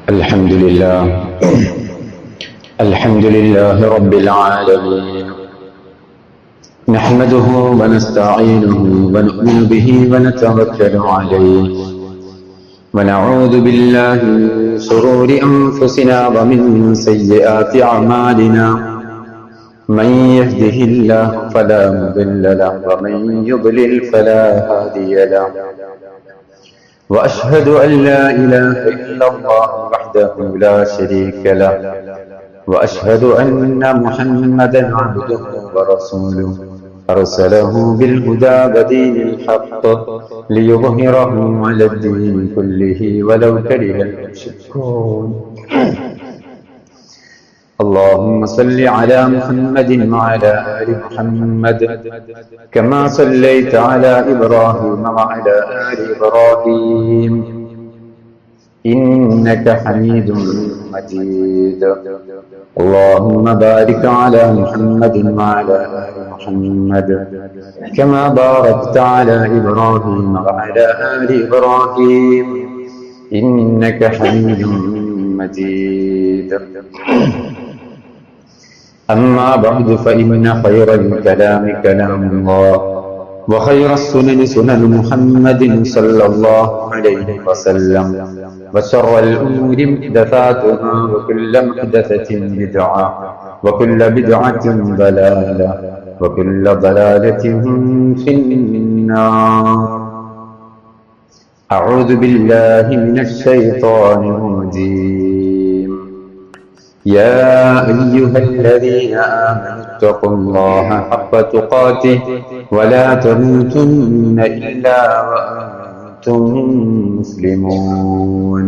الحمد لله الحمد لله رب العالمين نحمده ونستعينه ونؤمن به ونتوكل عليه ونعوذ بالله من شرور أنفسنا ومن سيئات أعمالنا من يهده الله فلا مضل له ومن يضلل فلا هادي له وأشهد أن لا إله إلا الله وحده لا شريك له وأشهد أن محمدا عبده ورسوله أرسله بالهدى ودين الحق ليظهره على الدين كله ولو كره المشركون اللهم صل على محمد وعلى آل محمد كما صليت على إبراهيم وعلى آل إبراهيم إنك حميد مجيد اللهم بارك على محمد وعلى آل محمد كما باركت على إبراهيم وعلى آل إبراهيم إنك حميد مجيد أما بعد فإن خير الكلام كلام الله وخير السنن سنن محمد صلى الله عليه وسلم وشر الأمور محدثاتها وكل محدثة بدعة وكل بدعة ضلالة وكل ضلالة في النار أعوذ بالله من الشيطان الرجيم يا أيها الذين آمنوا اتقوا الله حق تقاته ولا تموتن إلا وأنتم مسلمون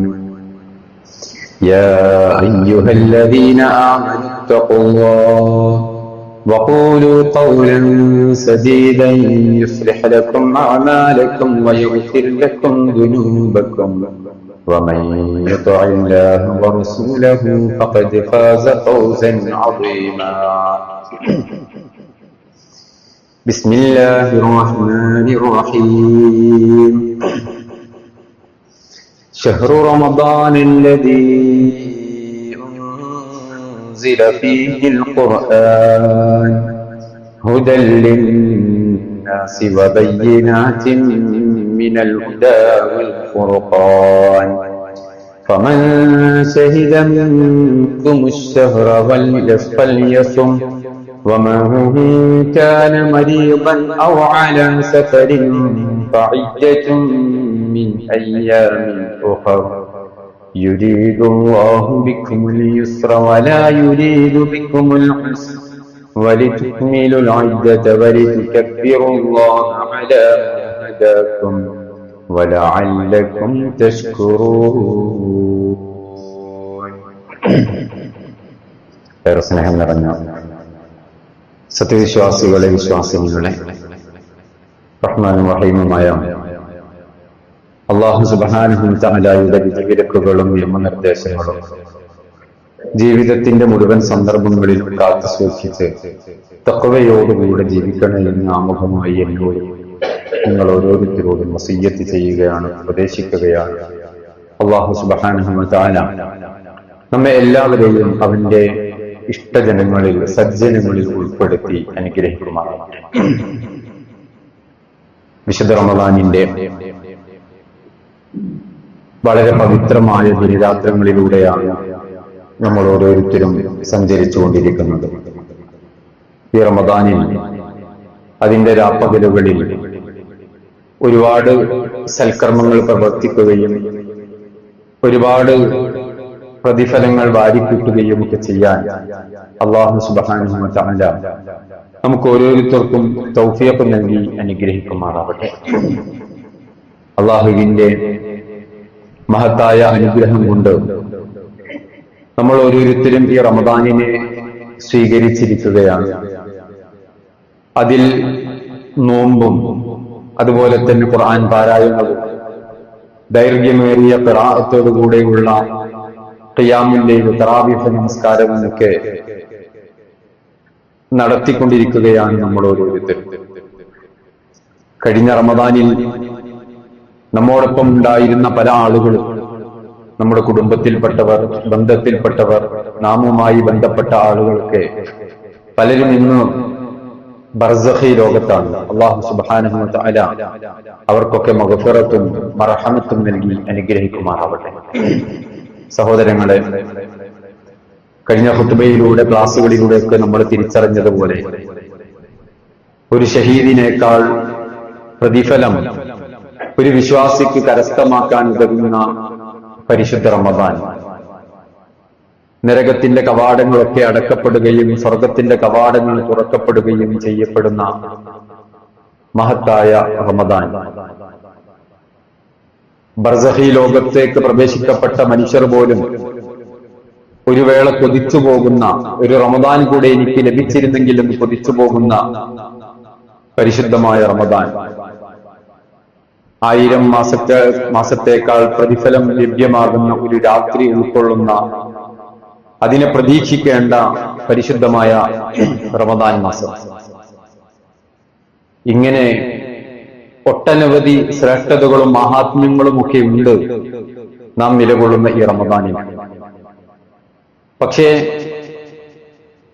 يا أيها الذين آمنوا اتقوا الله وقولوا قولا سديدا يصلح لكم أعمالكم ويغفر لكم ذنوبكم ومن يطع الله ورسوله فقد فاز فوزا عظيما بسم الله الرحمن الرحيم شهر رمضان الذي أنزل فيه القرآن هدى للناس وبينات من الهدى والفرقان فمن شهد منكم الشهر فليصم ومن كان مريضا أو على سفر فعدة من أيام أخر يريد الله بكم اليسر ولا يريد بكم العسر ولتكملوا العدة ولتكبروا الله على ما هداكم ولعلكم تشكرون സ്നേഹം നിറഞ്ഞ സത്യവിശ്വാസികളെ വിശ്വാസിനികളെ റഹ്മാനും റഹീമുമായ അല്ലാഹു സുബ്ഹാനഹു വ തആലയുടെ വിധിവിലക്കുകളും നിയമനിർദ്ദേശങ്ങളും ജീവിതത്തിന്റെ മുഴുവൻ സന്ദർഭങ്ങളിലും കാത്തു സൂക്ഷിച്ച് തഖ്വയോടുകൂടെ ജീവിക്കണേ എന്ന് ആമുഖമായി എന്നോടും നിങ്ങൾ ഓരോരുത്തരോടും വസിയ്യത്ത് ചെയ്യുകയാണ്, ഉപദേശിക്കുകയാണ്. അല്ലാഹു സുബ്ഹാനഹു വ തആല നമ്മെ എല്ലാവരെയും അവന്റെ ഇഷ്ടജനങ്ങളിൽ സജ്ജനങ്ങളിൽ ഉൾപ്പെടുത്തി അനുഗ്രഹിക്കുമാറാകട്ടെ. വിശുദ്ധ റമദാനിന്റെ വളരെ പവിത്രമായ ദിനരാത്രങ്ങളിലൂടെയാണ് നമ്മൾ ഓരോരുത്തരും സഞ്ചരിച്ചുകൊണ്ടിരിക്കുന്നത്. ഈ റമദാനിൽ അതിന്റെ രാപ്പകലുകളിൽ ഒരുപാട് സൽക്കർമ്മങ്ങൾ പ്രവർത്തിക്കുകയും ഒരുപാട് പ്രതിഫലങ്ങൾ വാരിക്കൂട്ടുകയും ഒക്കെ ചെയ്യാൻ അല്ലാഹു സുബ്ഹാനഹു വ തആല നമുക്ക് ഓരോരുത്തർക്കും തൗഫീഖ് നൽകി അനുഗ്രഹിക്കുമാറാവട്ടെ. അല്ലാഹുവിന്റെ മഹത്തായ അനുഗ്രഹം കൊണ്ട് നമ്മൾ ഓരോരുത്തരും ഈ റമദാനിനെ സ്വീകരിച്ചിരിക്കുകയാണ്. അതിൽ നോമ്പും അതുപോലെ തന്നെ ഖുർആൻ പാരായണവും ദൈർഘ്യമേറിയ ഖിറാഅത്തോടുകൂടെയുള്ള ഖിയാമുൽ ലൈൽ തറാവീഹ് നമസ്കാരവും ഒക്കെ നടത്തിക്കൊണ്ടിരിക്കുകയാണ് നമ്മൾ ഓരോരുത്തരും. കഴിഞ്ഞ റമദാനിൽ നമ്മോടൊപ്പം ഉണ്ടായിരുന്ന പല ആളുകളും നമ്മുടെ കുടുംബത്തിൽപ്പെട്ടവർ, ബന്ധത്തിൽപ്പെട്ടവർ, നാമുമായി ബന്ധപ്പെട്ട ആളുകളൊക്കെ പലരും ഇന്ന് ബർസഖി ലോകത്താണ്. അല്ലാഹു സുബ്ഹാനഹു വ തആല അവർക്കൊക്കെ മഗ്ഫിറത്തും മർഹമത്തും നൽകി അനുഗ്രഹിക്കുമാറാവട്ടെ. സഹോദരങ്ങളെ, കഴിഞ്ഞ ഖുത്ബയിലൂടെ, ക്ലാസുകളിലൂടെയൊക്കെ നമ്മൾ തിരിച്ചറിഞ്ഞതുപോലെ ഒരു ഷഹീദിനേക്കാൾ പ്രതിഫലം ഒരു വിശ്വാസിക്ക് കരസ്ഥമാക്കാൻ ഉതകുന്ന പരിശുദ്ധ റമദാൻ, നരകത്തിന്റെ കവാടങ്ങളൊക്കെ അടക്കപ്പെടുകയും സ്വർഗത്തിന്റെ കവാടങ്ങൾ തുറക്കപ്പെടുകയും ചെയ്യപ്പെടുന്ന മഹത്തായ റമദാൻ, ബർസഖി ലോകത്തേക്ക് പ്രവേശിക്കപ്പെട്ട മനുഷ്യർ പോലും ഒരു വേള കൊതിച്ചു പോകുന്ന, ഒരു റമദാൻ കൂടെ എനിക്ക് ലഭിച്ചിരുന്നെങ്കിൽ എന്ന് കൊതിച്ചു പോകുന്ന പരിശുദ്ധമായ റമദാൻ, 1000 മാസത്തേക്കാൾ പ്രതിഫലം ലഭ്യമാകുന്ന ഒരു രാത്രി ഉൾക്കൊള്ളുന്ന, അതിനെ പ്രതീക്ഷിക്കേണ്ട പരിശുദ്ധമായ റമദാൻ മാസം. ഇങ്ങനെ ഒട്ടനവധി ശ്രേഷ്ഠതകളും മഹാത്മ്യങ്ങളും ഒക്കെ ഉണ്ട് നാം നിലകൊള്ളുന്ന ഈ റമദാനിൽ. പക്ഷേ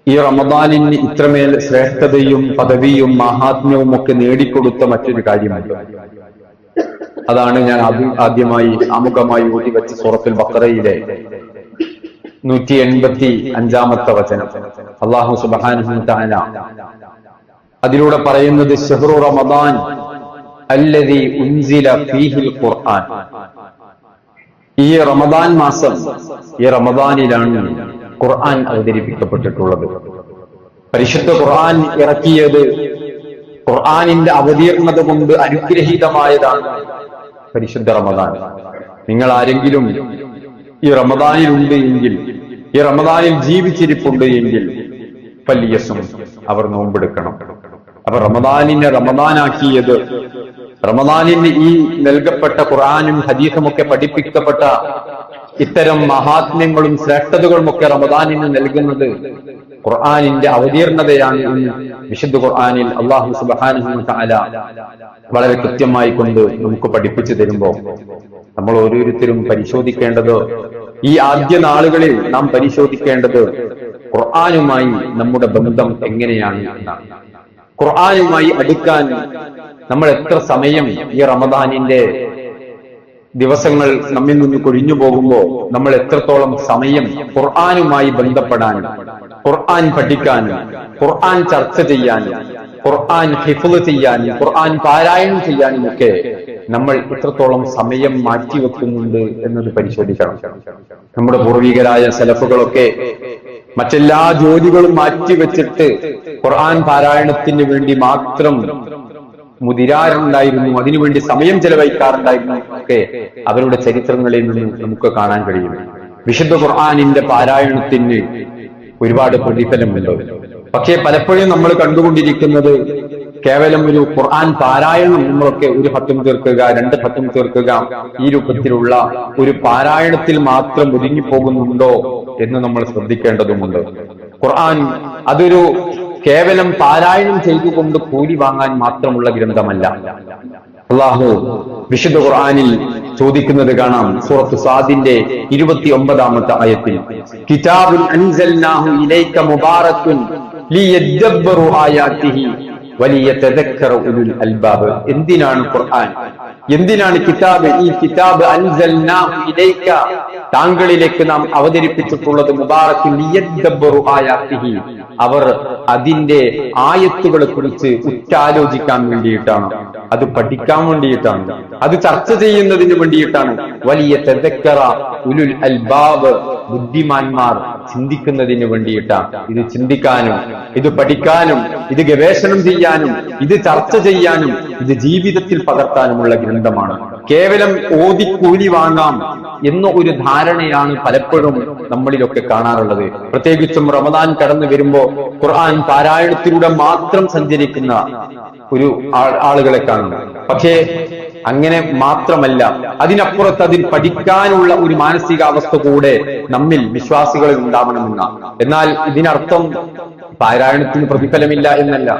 ഈ റമദാനിന് ഇത്രമേൽ ശ്രേഷ്ഠതയും പദവിയും മഹാത്മ്യവും ഒക്കെ നേടിക്കൊടുത്ത മറ്റൊരു കാര്യമുണ്ട്. അതാണ് ഞാൻ ആദ്യമായി ആമുഖമായി ഓതി വെച്ച സൂറത്തുൽ ബഖറയിലെ 185-ാമത്തെ വചനം. അല്ലാഹു സുബ്ഹാനഹു വ തആല അതിലൂടെ പറയുന്നത്, ശഹ്റു റമദാൻ അല്ലദീ ഉൻസില ഫീഹിൽ ഖുർആൻ. ഈ റമദാൻ മാസം, ഈ റമദാനിലാണ് ഖുർആൻ അവതരിപ്പിക്കപ്പെട്ടിട്ടുള്ളത്. പരിശുദ്ധ ഖുർആൻ ഇറക്കിയത്, ഖുർആനിന്റെ അവതീർണത കൊണ്ട് അനുഗ്രഹീതമായതാണ് പരിശുദ്ധ റമദാൻ. നിങ്ങൾ ആരെങ്കിലും ഈ റമദാനിലുണ്ട് എങ്കിൽ, ഈ റമദാനിൽ ജീവിച്ചിരിപ്പുണ്ട് എങ്കിൽ ഫല്യസും, അവർ നോമ്പെടുക്കണം. അപ്പൊ റമദാനിനെ റമദാനാക്കിയത്, റമദാനിന് ഈ നൽകപ്പെട്ട ഖുർആനും ഹദീസും ഒക്കെ പഠിപ്പിക്കപ്പെട്ട ഇത്തരം മഹാത്മ്യങ്ങളും ശ്രേഷ്ഠതകളും ഒക്കെ റമദാനിന് നൽകുന്നത് ഖുർആനിന്റെ അവതീർണതയാണ് എന്ന് വിശുദ്ധ ഖുർആനിൽ അല്ലാഹു സുബ്ഹാനഹു വ തആല വളരെ കൃത്യമായി കൊണ്ട് നമുക്ക് പഠിപ്പിച്ചു തരുമ്പോൾ നമ്മൾ ഓരോരുത്തരും പരിശോധിക്കേണ്ടത്, ഈ ആദ്യ നാളുകളിൽ നാം പരിശോധിക്കേണ്ടത് ഖുർആനുമായി നമ്മുടെ ബന്ധം എങ്ങനെയാണ് എന്നാണ്. ഖുർആനുമായി അടുക്കാൻ നമ്മൾ എത്ര സമയം, ഈ റമദാനിന്റെ ദിവസങ്ങൾ നമ്മിൽ നിന്ന് കൊഴിഞ്ഞു പോകുമ്പോൾ നമ്മൾ എത്രത്തോളം സമയം ഖുർആനുമായി ബന്ധപ്പെടാനും, ഖുർആൻ പഠിക്കാനും, ഖുർആൻ ചർച്ച ചെയ്യാനും, ഖുർആൻ ഹിഫ്ള് ചെയ്യാനും, ഖുർആൻ പാരായണം ചെയ്യാനും ഒക്കെ നമ്മൾ ഇത്രത്തോളം സമയം മാറ്റിവെക്കുന്നുണ്ട് എന്നത് പരിശോധിക്കണം. നമ്മുടെ പൂർവികരായ സലഫുകളൊക്കെ മറ്റെല്ലാ ജോലികളും മാറ്റിവെച്ചിട്ട് ഖുർആൻ പാരായണത്തിന് വേണ്ടി മാത്രം മുതിരാറുണ്ടായിരുന്നു, അതിനുവേണ്ടി സമയം ചെലവഴിക്കാറുണ്ടായിരുന്നു ഒക്കെ അവരുടെ ചരിത്രങ്ങളിൽ നിന്ന് നമുക്ക് കാണാൻ കഴിയും. വിശുദ്ധ ഖുർആനിന്റെ പാരായണത്തിന് ഒരുപാട് പ്രതിഫലമുണ്ട്. പക്ഷേ പലപ്പോഴും നമ്മൾ കണ്ടുകൊണ്ടിരിക്കുന്നത് കേവലം ഒരു ഖുർആൻ പാരായണം, നമ്മളൊക്കെ ഒരു ഖത്ം തീർക്കുക, 2 ഖത്ം തീർക്കുക, ഈ രൂപത്തിലുള്ള ഒരു പാരായണത്തിൽ മാത്രം ഒതുങ്ങിപ്പോകുന്നുണ്ടോ എന്ന് നമ്മൾ ശ്രദ്ധിക്കേണ്ടതുണ്ട്. ഖുർആൻ അതൊരു കേവലം പാരായണം ചെയ്തുകൊണ്ട് കൂലി വാങ്ങാൻ മാത്രമുള്ള ഗ്രന്ഥമല്ല. അല്ലാഹു വിശുദ്ധ ഖുർആനിൽ ചോദിക്കുന്നത് കാണാം. സൂറത്ത് സാദിന്റെ 29-ാമത്തെ ആയത്തിൽ, കിതാബുൻ അൻസൽനാഹു ഇലൈക മുബാറകുൻ ലിയദബ്ബറു ആയാതിഹി വലിയതദക്കറ ഉലുൽ അൽബാബ്. എന്തിനാണ് ഖുർആൻ, എന്തിനാണ് കിതാബ്? ഈ കിതാബ് അൻസൽനാഹു ഇലൈക, താങ്കളിലേക്ക് നാം അവതരിപ്പിച്ചിട്ടുള്ളത്, മുബാറകുൻ ലിയദബ്ബറു ആയാതിഹി, അവർ അതിന്റെ ആയത്തുകളെ കുറിച്ച് ഉറ്റാലോചിക്കാൻ വേണ്ടിയിട്ടാണ്, അത് പഠിക്കാൻ വേണ്ടിയിട്ടാണ്, അത് ചർച്ച ചെയ്യുന്നതിന് വേണ്ടിയിട്ടാണ്. വലിയ തദക്കറ ഉലുൽ അൽബാബ്, ബുദ്ധിമാന്മാർ ചിന്തിക്കുന്നതിന് വേണ്ടിയിട്ടാണ്. ഇത് ചിന്തിക്കാനും, ഇത് പഠിക്കാനും, ഇത് ഗവേഷണം ചെയ്യാനും, ഇത് ചർച്ച ചെയ്യാനും, ഇത് ജീവിതത്തിൽ പകർത്താനുമുള്ള ഗ്രന്ഥമാണ്. കേവലം ഓതി കൂലി വാങ്ങാം എന്ന ഒരു ധാരണയാണ് പലപ്പോഴും നമ്മളിലൊക്കെ കാണാറുള്ളത്. പ്രത്യേകിച്ചും റമദാൻ കടന്നു വരുമ്പോ ഖുർആൻ പാരായണത്തിലൂടെ മാത്രം സഞ്ചരിക്കുന്ന ഒരു ആളുകളെ കാണുന്നു. പക്ഷേ അങ്ങനെ മാത്രമല്ല, അതിനപ്പുറത്ത് അതിൽ പഠിക്കാനുള്ള ഒരു മാനസികാവസ്ഥ കൂടെ നമ്മിൽ വിശ്വാസികളിൽ ഉണ്ടാവണമെന്ന. എന്നാൽ ഇതിനർത്ഥം പാരായണത്തിന് പ്രതിഫലമില്ല എന്നല്ല.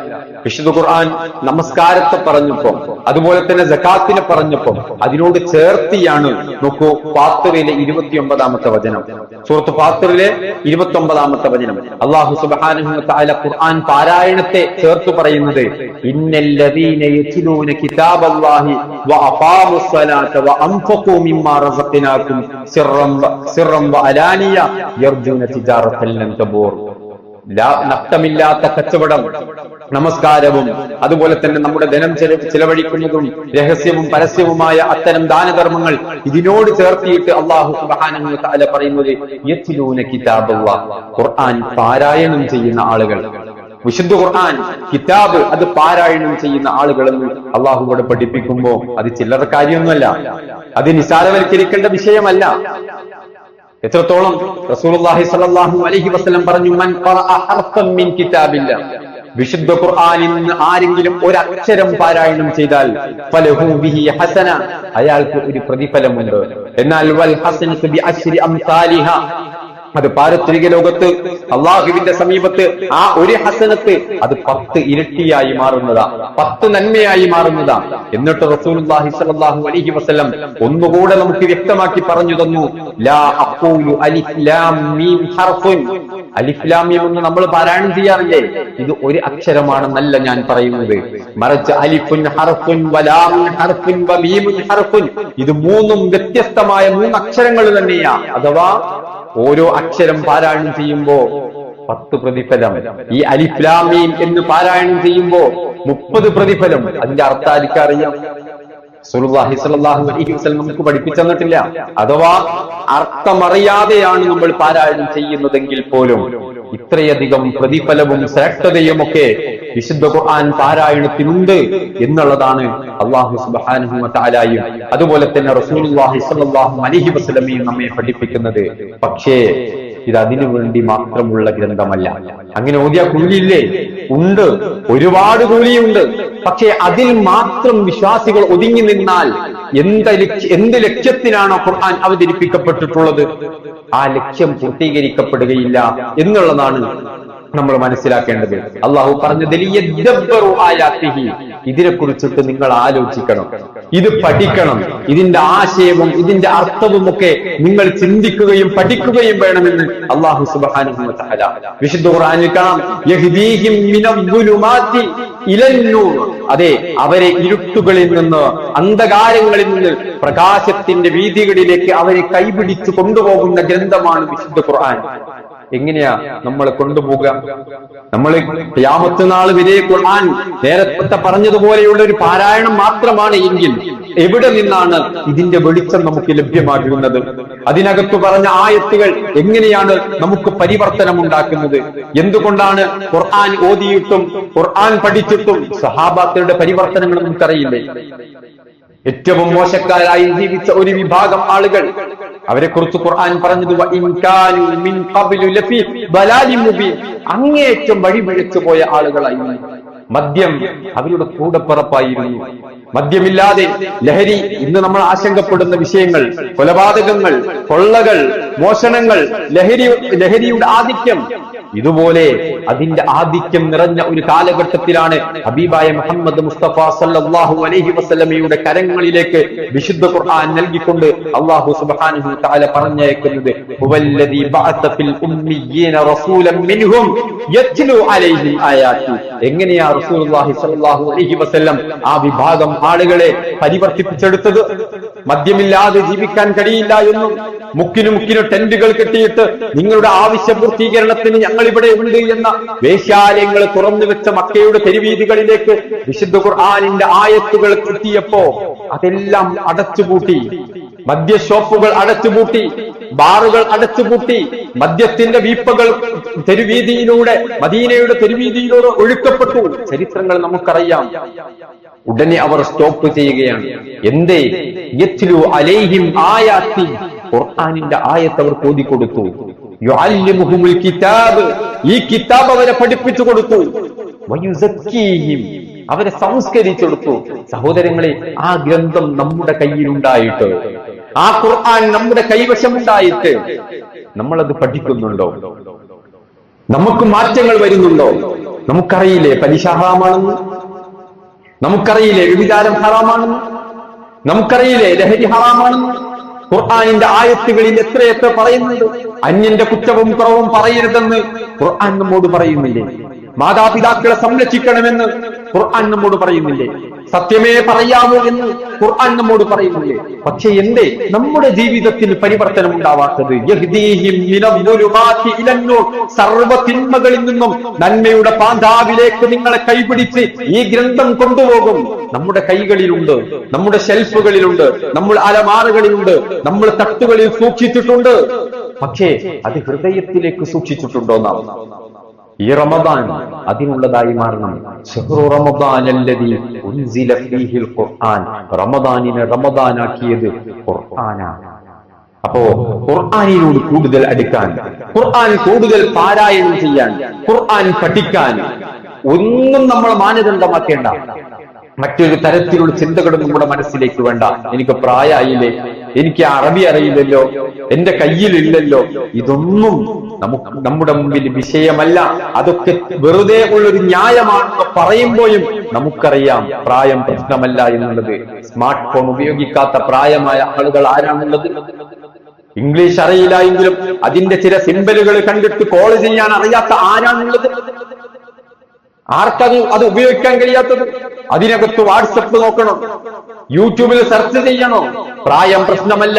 വിശുദ്ധ ഖുർആൻ നമസ്കാരത്തെ പറഞ്ഞപ്പോ, അതുപോലെ തന്നെ സകാത്തിനെ പറഞ്ഞപ്പോ അതിനോട് ചേർത്തിയാണ്. നോക്കൂ, ഫാത്തിറിലെ 29-ാമത്തെ വചനം, സൂറത്ത് ഫാത്തിറിലെ 29-ാമത്തെ വചനം, അല്ലാഹു സുബ്ഹാനഹു വ തആല ഖുർആൻ പാരായണത്തെ ചേർത്ത് പറയുന്നത് ഇന്നല്ലദീന യത്ലൂന കിതാബല്ലാഹി വ അഖാമുസ് സ്വലാത വ അൻഫഖൂ മിമ്മാ റസഖ്നാകും സിർറൻ വ അലാനിയ യർജൂന തിജാറതൻ ലൻ തബൂർ. നഷ്ടമില്ലാത്ത കച്ചവടം, നമസ്കാരവും അതുപോലെ തന്നെ നമ്മുടെ ധനം ചിലവഴിക്കുന്നതും രഹസ്യവും പരസ്യവുമായ അത്തരം ദാനധർമ്മങ്ങൾ ഇതിനോട് ചേർത്തിയിട്ട് അല്ലാഹു സുബ്ഹാനഹു വ തആല പറയുന്നത് യത്ലൂന കിതാബല്ലാഹ്, ഖുർആൻ പാരായണം ചെയ്യുന്ന ആളുകൾ. വിശുദ്ധ ഖുർആൻ കിതാബ് അത് പാരായണം ചെയ്യുന്ന ആളുകളെന്ന് അള്ളാഹു ഇവിടെ പഠിപ്പിക്കുമ്പോ അത് ചില്ലറ കാര്യമൊന്നുമല്ല, അത് നിസാരവൽക്കരിക്കേണ്ട വിഷയമല്ല. എത്രത്തോളം റസൂലുള്ളാഹി സ്വല്ലല്ലാഹു അലൈഹി വസല്ലം പറഞ്ഞു, മൻ ഖറഅ ഹർഫൻ മിൻ കിതാബില്ലാഹ്, വിശുദ്ധ ഖുർആനിൽ നിന്ന് ആരെങ്കിലും ഒരു അക്ഷരം പാരായണം ചെയ്താൽ ഫലഹു ബിഹി ഹസന, അയാൾക്ക് ഒരു പ്രതിഫലമുണ്ട്. എന്നാൽ വൽ ഹസനതു ബിഅശ്രി അംസാലിഹ, അത് പാരത്രിക ലോകത്ത് അള്ളാഹുവിന്റെ സമീപത്ത് ആ ഒരു ഹസനത്ത് അത് 10 ഇരട്ടിയായി മാറുന്നതാ, 10 നന്മയായി മാറുന്നതാ. എന്നിട്ട് റസൂലുള്ളാഹി സ്വല്ലല്ലാഹു അലൈഹി വസല്ലം ഒന്നുകൂടെ നമുക്ക് വ്യക്തമാക്കി പറഞ്ഞു തന്നു, ലാ അഖൂലു അലിഫ് ലാം മീം ഹർഫുൻ. അലിഫ് ലാം മീം എന്ന് നമ്മൾ പാരായണം ചെയ്യാറില്ലേ, ഇത് ഒരു അക്ഷരമാണെന്നല്ല ഞാൻ പറയുന്നത്, മറിച്ച് അലിഫുൻ ഹർഫുൻ വലാമുൻ ഹർഫുൻ വമീമുൻ ഹർഫുൻ, ഇത് 3 വ്യത്യസ്തമായ 3 അക്ഷരങ്ങൾ തന്നെയാ. അഥവാ ഓരോ അക്ഷരം പാരായണം ചെയ്യുമ്പോ 10 പ്രതിഫലം. ഈ അലിഫ് ലാം മീം എന്ന് പാരായണം ചെയ്യുമ്പോ 30 പ്രതിഫലം. അതിന്റെ അർത്ഥം ആർക്കറിയാം? റസൂലുള്ളാഹി സ്വല്ലല്ലാഹു അലൈഹി വസല്ലം നമുക്ക് പഠിപ്പിച്ചു തന്നിട്ടില്ല. അഥവാ അർത്ഥമറിയാതെയാണ് നമ്മൾ പാരായണം ചെയ്യുന്നതെങ്കിൽ പോലും ഇത്രയധികം പ്രതിഫലവും ശ്രേഷ്ഠതയും ഒക്കെ വിശുദ്ധ ഖുർആൻ പാരായണത്തിനുണ്ട് എന്നുള്ളതാണ് അല്ലാഹു സുബ്ഹാനഹു വ തആലയും അതുപോലെ തന്നെ റസൂലുള്ളാഹി സ്വല്ലല്ലാഹു അലൈഹി വസല്ലമയും നമ്മെ പഠിപ്പിക്കുന്നത്. പക്ഷേ ഇത് അതിനു വേണ്ടി മാത്രമുള്ള ഗ്രന്ഥമല്ല. അങ്ങനെ ഓതിയ കൂലിയില്ലേ? ഉണ്ട്, ഒരുപാട് കൂലിയുണ്ട്. പക്ഷേ അതിൽ മാത്രം വിശ്വാസികൾ ഒതുങ്ങി നിന്നാൽ എന്ത് ലക്ഷ്യത്തിനാണോ ഖുർആൻ അവതരിപ്പിക്കപ്പെട്ടിട്ടുള്ളത് ആ ലക്ഷ്യം പൂർത്തീകരിക്കപ്പെടുകയില്ല എന്നുള്ളതാണ് നമ്മൾ മനസ്സിലാക്കേണ്ടത്. അള്ളാഹു പറഞ്ഞത് ഇതിനെ കുറിച്ചിട്ട് നിങ്ങൾ ആലോചിക്കണം, ഇത് പഠിക്കണം, ഇതിന്റെ ആശയവും ഇതിന്റെ അർത്ഥവും ഒക്കെ നിങ്ങൾ ചിന്തിക്കുകയും പഠിക്കുകയും വേണമെന്ന് അള്ളാഹു സുബ്ഹാനഹു വ തആല വിശുദ്ധ ഖുർആനിൽ കാണാം. യഹ്ദീഹിം മിനദ്ദുലുമാതി ഇലന്നൂർ, അതെ, അവരെ ഇരുട്ടുകളിൽ നിന്ന് അന്ധകാരങ്ങളിൽ നിന്ന് പ്രകാശത്തിന്റെ വീഥികളിലേക്ക് അവരെ കൈപിടിച്ചു കൊണ്ടുപോകുന്ന ഗ്രന്ഥമാണ് വിശുദ്ധ ഖുർആൻ. എങ്ങനെയാ നമ്മളെ കൊണ്ടുപോകുക? നമ്മൾ ഖിയാമത്ത് നാൾ വരെ ഖുർആൻ നേരത്തെ പറഞ്ഞതുപോലെയുള്ള ഒരു പാരായണം മാത്രമാണ് എങ്കിൽ എവിടെ നിന്നാണ് ഇതിന്റെ വെളിച്ചം നമുക്ക് ലഭ്യമാകുന്നത്? അതിനകത്ത് പറഞ്ഞ ആയത്തുകൾ എങ്ങനെയാണ് നമുക്ക് പരിവർത്തനം ഉണ്ടാക്കുന്നത്? എന്തുകൊണ്ടാണ് ഖുർആൻ ഓതിയിട്ടും ഖുർആൻ പഠിച്ചിട്ടും സഹാബാക്കളുടെ പരിവർത്തനങ്ങൾ നമുക്കറിയില്ലേ? ഏറ്റവും മോശക്കാരായി ജീവിച്ച ഒരു വിഭാഗം ആളുകൾ, അവരെ കുറിച്ച് ഖുർആൻ പറഞ്ഞത് അങ്ങേയറ്റം വഴിപിഴച്ചു പോയ ആളുകളായിരുന്നു. മദ്യം അവരുടെ കൂടപ്പിറപ്പായിരുന്നു. മദ്യമില്ലാതെ ലഹരി, ഇന്ന് നമ്മൾ ആശങ്കപ്പെടുന്ന വിഷയങ്ങൾ, കൊലപാതകങ്ങൾ, കൊള്ളകൾ, മോഷണങ്ങൾ, ലഹരിയുടെ ആധിക്യം, ഇതുപോലെ അതിന്റെ ആധിക്യം നിറഞ്ഞ ഒരു കാലഘട്ടത്തിലാണ് ഹബീബായ മുഹമ്മദ് മുസ്തഫ സല്ലല്ലാഹു അലൈഹി വസല്ലമയുടെ കരങ്ങളിലേക്ക് വിശുദ്ധ ഖുർആൻ നൽകിക്കൊണ്ട് അല്ലാഹു സുബ്ഹാനഹു വ തആല പറഞ്ഞയക്കുന്നത് ഹുവല്ലദീ ബഅസ ഫിൽ ഉമ്മീയീന റസൂലൻ മിൻഹും യത്ലു അലൈഹിം ആയാതി. എങ്ങനെയാ റസൂലുള്ളാഹി സ്വല്ലല്ലാഹു അലൈഹി വസല്ലം ആ വിഭാഗം ആളുകളെ പരിവർത്തിപ്പിച്ചെടുത്തത്? മദ്യമില്ലാതെ ജീവിക്കാൻ കഴിയില്ല എന്നും മുക്കിനു ടെന്റുകൾ കെട്ടിയിട്ട് നിങ്ങളുടെ ആവശ്യ പൂർത്തീകരണത്തിന് ഞങ്ങൾ ഇവിടെ ഉണ്ട് എന്ന വേശ്യാലയങ്ങൾ തുറന്നു വെച്ച മക്കയുടെ തെരുവീതികളിലേക്ക് വിശുദ്ധ ഖുർആനിന്റെ ആയത്തുകൾ എത്തിയപ്പോ അതെല്ലാം അടച്ചുപൂട്ടി. മദ്യഷോപ്പുകൾ അടച്ചുപൂട്ടി, ബാറുകൾ അടച്ചുപൂട്ടി, മദ്യത്തിന്റെ വീപ്പകൾ തെരുവീതിയിലൂടെ, മദീനയുടെ തെരുവീതിയിലൂടെ ഒഴുക്കപ്പെട്ടു. ചരിത്രങ്ങൾ നമുക്കറിയാം. ഉടനെ അവർ സ്റ്റോപ്പ് ചെയ്യുകയാണ്. എന്തേ? യത്ലു അലൈഹിം ആയാത്തി, ഖുർആനിന്റെ ആയത്ത് അവർ ഓതിക്കൊടുത്തു. യുഅല്ലിമുഹുൽ കിതാബ്, ഈ കിതാബ് അവരെ പഠിപ്പിച്ചു കൊടുത്തു. വയുസക്കീഹിം, അവരെ സംസ്കരിച്ചെടുത്തു. സഹോദരങ്ങളെ, ആ ഗ്രന്ഥം നമ്മുടെ കയ്യിലുണ്ടായിട്ട്, ആ ഖുർആൻ നമ്മുടെ കൈവശമുണ്ടായിട്ട് നമ്മളത് പഠിക്കുന്നുണ്ടോ? നമുക്ക് മാറ്റങ്ങൾ വരുന്നുണ്ടോ? നമുക്കറിയില്ലേ പലിശ ഹറാമാണെന്ന്? നമുക്കറിയില്ലേ വ്യഭിചാരം ഹറാമാണെന്ന്? നമുക്കറിയില്ലേ ലഹരി ഹറാമാണെന്ന്? ഖുർആനിന്റെ ആയത്തുകളിൽ എത്രയെത്ര പറയുന്നുണ്ട്. അന്യന്റെ കുറ്റവും കുറവും പറയരുതെന്ന് ഖുർആൻ നമ്മോട് പറയുന്നില്ലേ? മാതാപിതാക്കളെ സംരക്ഷിക്കണമെന്ന് ഖുർആൻ നമ്മോട് പറയുന്നില്ലേ? സത്യമേ പറയാവൂ എന്ന് ഖുർആൻ നമ്മോട് പറയുന്നില്ലേ? പക്ഷെ എന്തേ നമ്മുടെ ജീവിതത്തിൽ പരിവർത്തനം ഉണ്ടാവാത്തത്? സർവ്വ തിന്മകളിൽ നിന്നും നന്മയുടെ പാന്താവിലേക്ക് നിങ്ങളെ കൈപിടിച്ച് ഈ ഗ്രന്ഥം കൊണ്ടുപോകും. നമ്മുടെ കൈകളിലുണ്ട്, നമ്മുടെ ഷെൽഫുകളിലുണ്ട്, നമ്മൾ അലമാറകളിലുണ്ട്, നമ്മൾ തട്ടുകളിൽ സൂക്ഷിച്ചിട്ടുണ്ട്. പക്ഷേ അത് ഹൃദയത്തിലേക്ക് സൂക്ഷിച്ചിട്ടുണ്ടോ നാം? ഈ റമദാൻ അതിനുള്ളതായി മാറണം. ശഹ്റു റമദാനല്ലദീ ഉൻസില ഫീഹിൽ ഖുർആൻ. റമദാനിനെ റമദാനാക്കിയത് ഖുർആനാണ്. അപ്പോ ഖുർആനിനോട് കൂടുതൽ അടുക്കാൻ, ഖുർആൻ കൂടുതൽ പാരായണം ചെയ്യാൻ, ഖുർആൻ പഠിക്കാൻ ഒന്നും നമ്മൾ മാനദണ്ഡമാക്കേണ്ട. മറ്റൊരു തരത്തിലുള്ള ചിന്തകളും നമ്മുടെ മനസ്സിലേക്ക് വേണ്ട. എനിക്ക് പ്രായമായില്ലേ, എനിക്ക് അറബി അറിയില്ലല്ലോ, എന്റെ കയ്യിലില്ലല്ലോ, ഇതൊന്നും നമ്മുടെ മുമ്പിൽ വിഷയമല്ല. അതൊക്കെ വെറുതെ ഉള്ളൊരു ന്യായമാണെന്ന് പറയുമ്പോഴും നമുക്കറിയാം പ്രായം പ്രശ്നമല്ല എന്നുള്ളത്. സ്മാർട്ട് ഫോൺ ഉപയോഗിക്കാത്ത പ്രായമായ ആളുകൾ ആരാണുള്ളത്? ഇംഗ്ലീഷ് അറിയില്ല എങ്കിലും അതിന്റെ ചില സിംബലുകൾ കണ്ടിട്ട് കോൾ ചെയ്യാൻ അറിയാത്ത ആരാണുള്ളത്? ആർക്കത് അത് ഉപയോഗിക്കാൻ കഴിയാത്തത്? അതിനകത്ത് വാട്സപ്പ് നോക്കണം, യൂട്യൂബിൽ സെർച്ച് ചെയ്യണോ? പ്രായം പ്രശ്നമല്ല,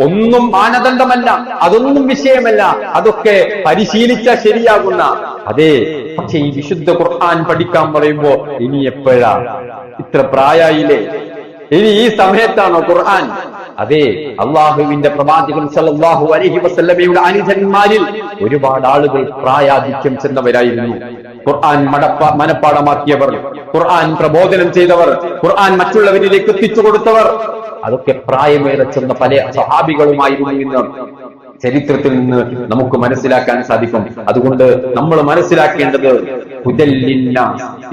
ഒന്നും മാനദണ്ഡമല്ല, അതൊന്നും വിഷയമല്ല. അതൊക്കെ പരിശീലിച്ച ശരിയാകുന്ന. അതെ, പക്ഷെ ഈ വിശുദ്ധ ഖുർആൻ പഠിക്കാൻ പറയുമ്പോ ഇനി എപ്പോഴാ? ഇത്ര പ്രായായില്ലേ? ഇനി ഈ സമയത്താണോ ഖുർആൻ? അതെ, അള്ളാഹുവിന്റെ പ്രവാചകൻ സല്ലല്ലാഹു അലൈഹി വസല്ലമയുടെ അനുചരന്മാരിൽ ഒരുപാട് ആളുകൾ പ്രായാധിക്യം ചെന്നവരായിരുന്നു. ഖുർആൻ മനപ്പാടമാക്കിയവർ, ഖുർആൻ പ്രബോധനം ചെയ്തവർ, ഖുർആൻ മറ്റുള്ളവരിലേക്ക് എത്തിച്ചു കൊടുത്തവർ, അതൊക്കെ പ്രായമേറെ ചെന്ന പല സ്വഹാബികളുമായിരുന്നു എന്ന് ചരിത്രത്തിൽ നിന്ന് നമുക്ക് മനസ്സിലാക്കാൻ സാധിക്കും. അതുകൊണ്ട് നമ്മൾ മനസ്സിലാക്കേണ്ടത്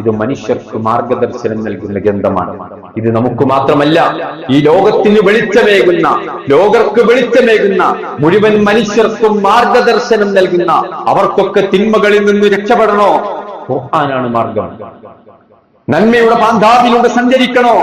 ഇത് മനുഷ്യർക്ക് മാർഗദർശനം നൽകുന്ന ഗ്രന്ഥമാണ്. ഇത് നമുക്ക് മാത്രമല്ല, ഈ ലോകത്തിന് വെളിച്ചമേകുന്ന, ലോകർക്ക് വെളിച്ചമേകുന്ന, മുഴുവൻ മനുഷ്യർക്കും മാർഗദർശനം നൽകുന്ന, അവർക്കൊക്കെ തിന്മകളിൽ നിന്ന് രക്ഷപ്പെടണോ? ഖുർആനാണ് മാർഗം. നന്മയുടെ പാന്താവിലൂടെ സഞ്ചരിക്കണോ?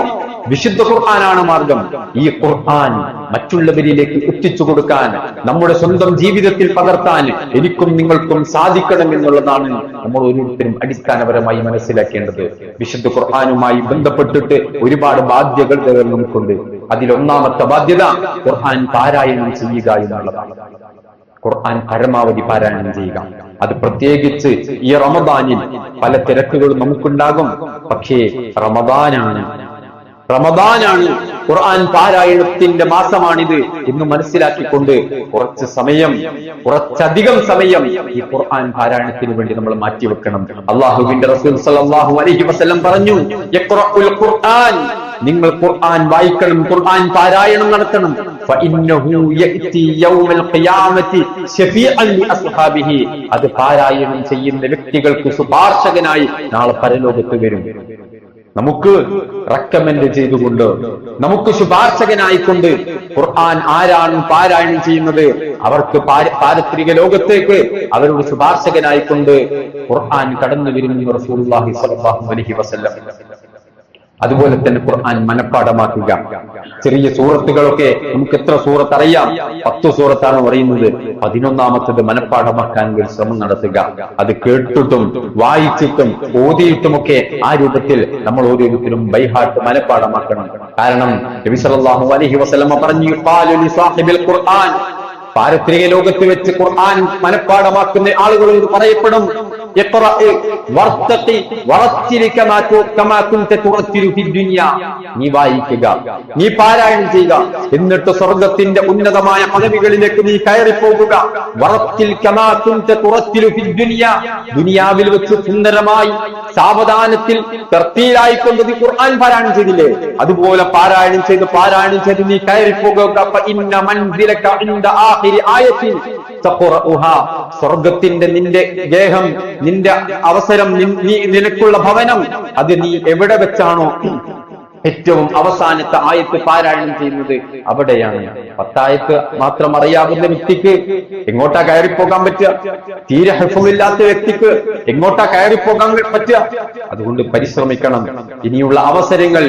വിശുദ്ധ ഖുർആനാണ് മാർഗം. ഈ ഖുർആൻ മറ്റുള്ളവരിലേക്ക് എത്തിച്ചു കൊടുക്കാൻ, നമ്മുടെ സ്വന്തം ജീവിതത്തിൽ പകർത്താൻ എനിക്കും നിങ്ങൾക്കും സാധിക്കണം എന്നുള്ളതാണ് നമ്മൾ ഓരോരുത്തരും അടിസ്ഥാനപരമായി മനസ്സിലാക്കേണ്ടത്. വിശുദ്ധ ഖുർആനുമായി ബന്ധപ്പെട്ടിട്ട് ഒരുപാട് ബാധ്യതകൾ നമുക്കുണ്ട്. അതിലൊന്നാമത്തെ ബാധ്യത ഖുർആൻ പാരായണം ചെയ്യുക എന്നുള്ളതാണ്. ഖുർആൻ പരമാവധി പാരായണം ചെയ്യുക. അത് പ്രത്യേകിച്ച് ഈ റമദാനിൽ പല തിരക്കുകളും നമുക്കുണ്ടാകും. പക്ഷേ റമദാനാണ് ഖുർആൻ പാരായണത്തിന്റെ മാസമാണിത് എന്ന് മനസ്സിലാക്കിക്കൊണ്ട് കുറച്ചധികം സമയം ഈ ഖുർആൻ പാരായണത്തിന് വേണ്ടി നമ്മൾ മാറ്റിവെക്കണം. അള്ളാഹുവിന്റെ റസൂൽ സല്ലല്ലാഹു അലൈഹി വസല്ലം പറഞ്ഞു, യഖ്റഉൽ ഖുർആൻ, നിങ്ങൾ ഖുർആൻ വായിക്കണം, ഖുർആൻ പാരായണം നടത്തണം. ഫഇന്നഹു യഅതി യൗമൽ ഖിയാമത്തി ശഫീഅൻ ലി അസ്ഹാബിഹി, അത് പാരായണം ചെയ്യുന്ന വ്യക്തികൾക്ക് ശുപാർശകനായി നാളെ പരലോകത്ത് വരും. നമുക്ക് റെക്കമെൻഡ് ചെയ്തുകൊണ്ട്, നമുക്ക് ശുപാർശകനായിക്കൊണ്ട് ഖുർആൻ ആരാണ് പാരായണം ചെയ്യുന്നത് അവർക്ക് പാരത്രിക ലോകത്തേക്ക് അവരോട് ശുപാർശകനായിക്കൊണ്ട് ഖുർആൻ കടന്നു വരുമെന്ന് റസൂലുള്ളാഹി സ്വല്ലല്ലാഹു അലൈഹി വസല്ലം. അതുപോലെ തന്നെ ഖുർആൻ മനഃപ്പാഠമാക്കുക. ചെറിയ സൂറത്തുകളൊക്കെ നമുക്ക് എത്ര സൂറത്ത് അറിയാം? 10 സൂറത്താണ് പറയുന്നത്. 11ാമത്തത് മനഃപ്പാഠമാക്കാൻ ഒരു ശ്രമം നടത്തുക. അത് കേട്ടിട്ടും വായിച്ചിട്ടും ഓതിയിട്ടുമൊക്കെ ആ രൂപത്തിൽ നമ്മൾ ഓരോരുത്തരും ബൈഹാർട്ട് മനഃപ്പാഠമാക്കണം. കാരണം നബി സല്ലല്ലാഹു അലൈഹി വസല്ലം പറഞ്ഞു, ഖാലു ലി സാഹിബിൽ ഖുർആൻ, പാരത്രിക ലോകത്ത് വെച്ച് ഖുർആൻ മനഃപ്പാഠമാക്കുന്ന ആളുകളോട് പറയപ്പെടും, നീ വായിക്കുക, നീ പാരായണം ചെയ്യുക, എന്നിട്ട് സ്വർഗത്തിന്റെ ഉന്നതമായ പദവികളിലേക്ക് നീ കയറിപ്പോകുക. ദുനിയാവിൽ വെച്ച് സുന്ദരമായി സാവധാനത്തിൽ തർത്തീലായിക്കൊണ്ട് നീ ഖുർആൻ പാരായണം ചെയ്തില്ലേ, അതുപോലെ പാരായണം ചെയ്ത് നീ കയറിപ്പോകുക. സ്വർഗത്തിന്റെ നിന്റെ ഗേഹം, നിന്റെ അവസരം, നിനക്കുള്ള ഭവനം, അത് നീ എവിടെ വെച്ചാണോ ഏറ്റവും അവസാനത്തെ ആയത്ത് പാരായണം ചെയ്യുന്നത് അവിടെയാണ്. 10 ആയത്ത് മാത്രം അറിയാവുന്ന വ്യക്തിക്ക് എങ്ങോട്ടാ കയറിപ്പോകാൻ പറ്റുക? തീരെ ഹിഫ്ളില്ലാത്ത വ്യക്തിക്ക് എങ്ങോട്ടാ കയറിപ്പോകാൻ പറ്റുക? അതുകൊണ്ട് പരിശ്രമിക്കണം. ഇനിയുള്ള അവസരങ്ങൾ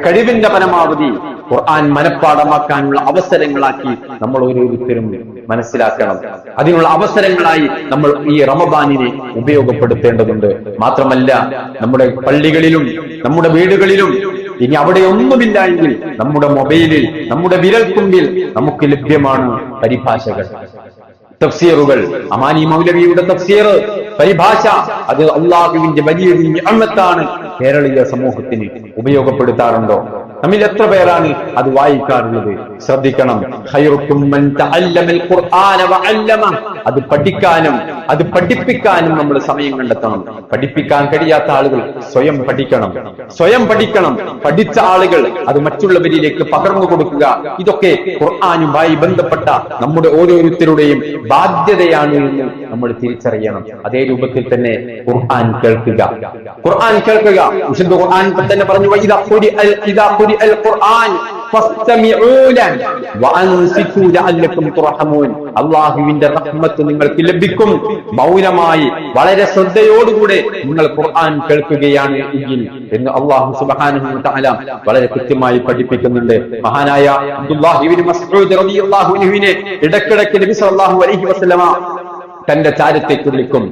കഴിവിന്റെ പരമാവധി ഖുർആൻ മനഃപ്പാഠമാക്കാനുള്ള അവസരങ്ങളാക്കി നമ്മൾ ഓരോരുത്തരും മനസ്സിലാക്കണം. അതിനുള്ള അവസരങ്ങളായി നമ്മൾ ഈ റമദാനിനെ ഉപയോഗപ്പെടുത്തേണ്ടതുണ്ട്. മാത്രമല്ല, നമ്മുടെ പള്ളികളിലും നമ്മുടെ വീടുകളിലും ഇനി അവിടെ ഒന്നുമില്ല എങ്കിൽ നമ്മുടെ മൊബൈലിൽ, നമ്മുടെ വിരൽത്തുമ്പിൽ നമുക്ക് ലഭ്യമാണ് പരിഭാഷകൾ, തഫ്സീറുകൾ. അമാനി മൗലവിയുടെ തഫ്സീർ പരിഭാഷ, അത് അള്ളാഹുവിന്റെ വലിയൊരു നിഅമത്താണ്. കേരളീയ സമൂഹത്തിന് ഉപയോഗപ്പെടുത്താറുണ്ടോ? നമ്മിൽ എത്ര പേരാണ് അത് വായിക്കാറുള്ളത്? ശ്രദ്ധിക്കണം. ഖൈറുക്കും മൻ തഅല്ലമൽ ഖുർആന വഅല്ലമ. അത് പഠിക്കാനും അത് പഠിപ്പിക്കാനും നമ്മൾ സമയം കണ്ടെത്തണം. പഠിപ്പിക്കാൻ കഴിയാത്ത ആളുകൾ സ്വയം പഠിക്കണം. പഠിച്ച ആളുകൾ അത് മറ്റുള്ളവരിലേക്ക് പകർന്നു കൊടുക്കുക. ഇതൊക്കെ ഖുർആനുമായി ബന്ധപ്പെട്ട നമ്മുടെ ഓരോരുത്തരുടെയും ബാധ്യതയാണ് എന്ന് നമ്മൾ തിരിച്ചറിയണം. അതേ രൂപത്തിൽ തന്നെ ഖുർആൻ കേൾക്കുക. വിശുദ്ധ ഖുർആൻ തന്നെ പറഞ്ഞു, അൽ ഖുർആൻ അള്ളാഹുവിന്റെ റഹ്മത്ത് നിങ്ങൾക്ക് ലഭിക്കും. മൗനമായി വളരെ ശ്രദ്ധയോടുകൂടെ നിങ്ങൾ ഖുർആൻ കേൾക്കുകയാണ് എങ്കിൽ എന്ന് അള്ളാഹു സുബ്ഹാനഹു വ തആല വളരെ കൃത്യമായി പഠിപ്പിക്കുന്നുണ്ട്. മഹാനായ അബ്ദുല്ലാഹ് ഇബ്നു മസ്ഊദ് റളിയല്ലാഹു അൻഹുവിനെ ഇടക്കിടക്ക് നബി സല്ലല്ലാഹു അലൈഹി വസല്ലമ തന്റെ ചാരത്തേക്ക് വിളിക്കും.